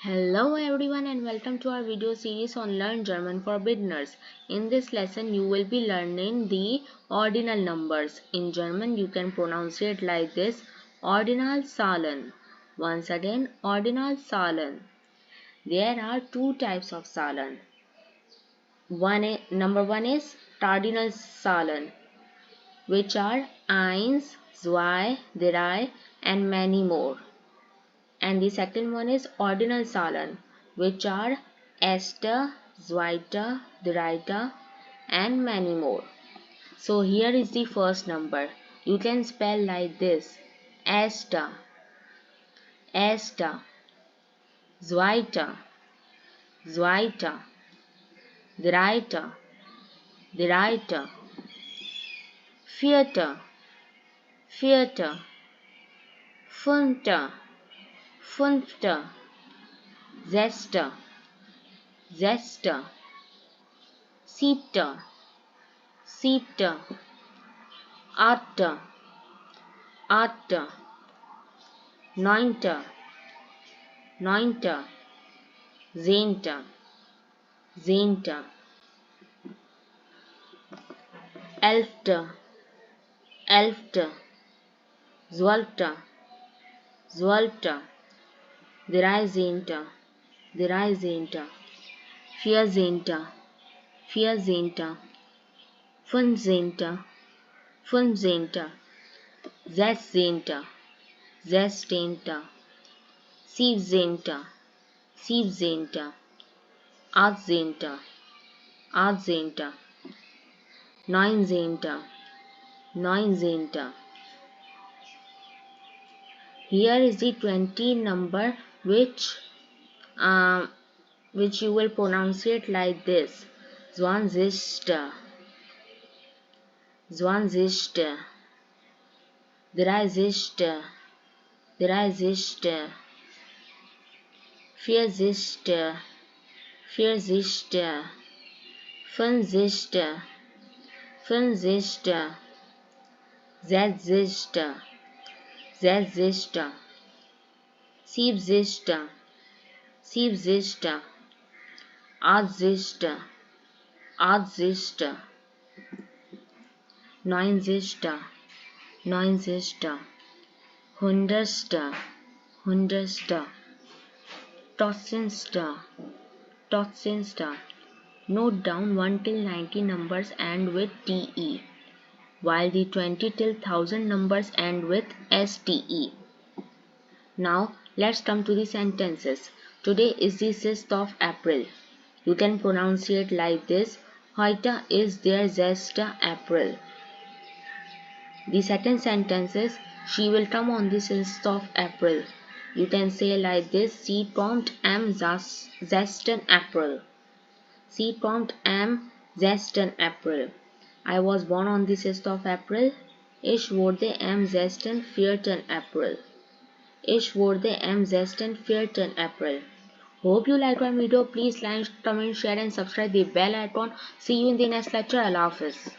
Hello everyone and welcome to our video series on Learn German for Beginners. In this lesson you will be learning the ordinal numbers. In German you can pronounce it like this: Ordinalzahlen. Once again, Ordinalzahlen. There are two types of Zahlen. Number one is Cardinalzahlen, which are eins, zwei, drei and many more. And the second one is Ordinalzahlen, which are erste, zweite, dritte and many more. So here is the first number. You can spell like this: erste, erste, zweite, zweite, dritte, dritte, vierte, vierte, fünfte, fünfte, sechste, sechste, siebte, siebte, achte, achte, neunte, neunte, zehnte, zehnte, elfte, elfte, zwölfte, zwölfte, dreizehnte, dreizehnte, vierzehnte, vierzehnte, fünfzehnte, fünfzehnte, sechzehnte, sechzehnte, siebzehnte, siebzehnte, achtzehnte, achtzehnte, neunzehnte, neunzehnte. Here is the 20 number which you will pronounce it like this: zwanzigste, zwanzigste, dreißigste, dreißigste, vierzigste, vierzigste, fünfzigste, fünfzigste, sechzigste, sechzigste, siebzigste, siebzigste, achtzigste, achtzigste, neunzigste, neunzigste, hundertste, hundertste, tausendste, tausendste. Note down 1 till 90 numbers end with TE, while the 20 till 1000 numbers end with STE. Now let's come to the sentences. Today is the 6th of April. You can pronounce it like this: Heute ist der 6. April. The second sentence is: She will come on the 6th of April. You can say like this: Sie kommt am 6. April. Sie kommt am 6. April. I was born on the 6th of April. Ich wurde am 4. April. Ich wurde am 4. April. Hope you liked my video. Please like, comment, share and subscribe the bell icon. See you in the next lecture. Allah Hafiz.